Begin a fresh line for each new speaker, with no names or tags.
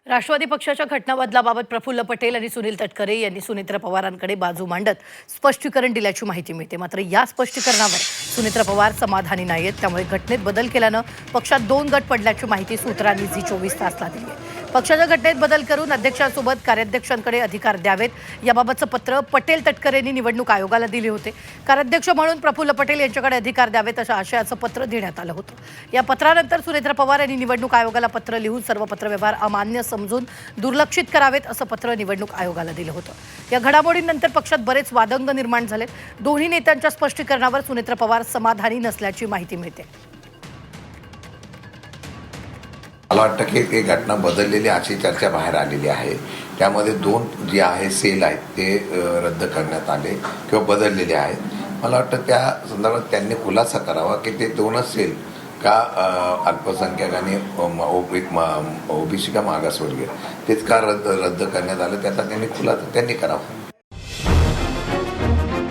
राष्ट्रवादी पक्षाच्या घटनाबदलाबाबत प्रफुल्ल पटेल आणि सुनील तटकरे यांनी सुनेत्रा पवारांकडे बाजू मांडत स्पष्टीकरण दिल्याची माहिती मिळते. मात्र या स्पष्टीकरणावर सुनेत्रा पवार समाधानी नाहीत. त्यामुळे घटनेत बदल केल्यानं पक्षात 2 गट पडल्याची माहिती सूत्रांनी झी 24 तासला दिली आहे. पक्षाच्या घटनेत बदल करून अध्यक्षांसोबत कार्याध्यक्षांकडे अधिकार द्यावेत याबाबतचं पत्र पटेल तटकरेंनी निवडणूक आयोगाला दिले होते. कार्याध्यक्ष म्हणून प्रफुल्ल पटेल यांच्याकडे अधिकार द्यावेत अशा आशयाचं पत्र देण्यात आलं होतं. या पत्रानंतर सुनेत्रा पवार यांनी निवडणूक आयोगाला पत्र लिहून सर्व पत्रव्यवहार अमान्य समजून दुर्लक्षित करावेत असं पत्र निवडणूक आयोगाला दिलं होतं. या घडामोडींनंतर पक्षात बरेच वादंग निर्माण झालेत. दोन्ही नेत्यांच्या स्पष्टीकरणावर सुनेत्रा पवार समाधानी नसल्याची माहिती मिळते.
मला वाटतं की ती घटना बदललेली अशी चर्चा बाहेर आलेली आहे. त्यामध्ये 2 जे आहे सेल आहेत ते रद्द करण्यात आले किंवा बदललेले आहेत. मला वाटतं त्या संदर्भात त्यांनी खुलासा करावा की ते 2च सेल का अल्पसंख्याक आणि ओबीसी का मागासवर्गीय तेच का रद्द करण्यात आलं त्याचा त्यांनी खुलासा करावा.